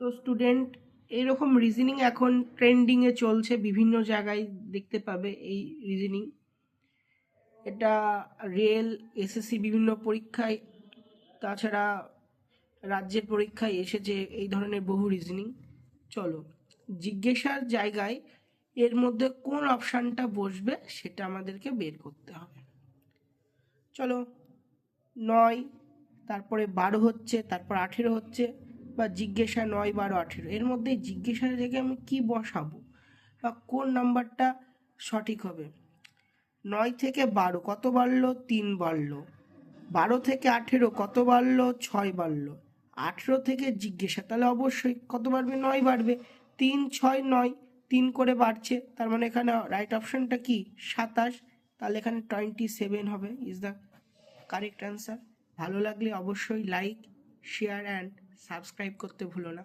তো স্টুডেন্ট, এরকম রিজনিং এখন ট্রেন্ডিংয়ে চলছে, বিভিন্ন জায়গায় দেখতে পাবে এই রিজনিং। এটা রেল, এসএসসি বিভিন্ন পরীক্ষায়, তাছাড়া রাজ্যের পরীক্ষায় এসেছে এই ধরনের বহু রিজনিং। চলো, জিজ্ঞাসার জায়গায় এর মধ্যে কোন অপশানটা বসবে সেটা আমাদেরকে বের করতে হবে। চলো, 9, তারপরে 12 হচ্ছে, তারপর 18 হচ্ছে, বা জিজ্ঞাসা 9, 12, 18, এর মধ্যে জিজ্ঞাসার জায়গায় আমি কি বসাবো বা কোন নাম্বারটা সঠিক হবে? 9 থেকে 12 কত বাড়লো? 3 বাড়লো। 12 থেকে 18 কত বাড়লো? 6 বাড়লো। 18 থেকে জিজ্ঞাসা, তাহলে অবশ্যই কত বাড়বে? 9 বাড়বে। 3, 6, 9, 3 করে বাড়ছে, তার মানে এখানে রাইট অপশনটা কি? 27। তাহলে এখানে 27 হবে, ইজ দ্য কারেক্ট অ্যান্সার। ভালো লাগলে অবশ্যই লাইক, শেয়ার অ্যান্ড সাবস্ক্রাইব করতে ভুলো না।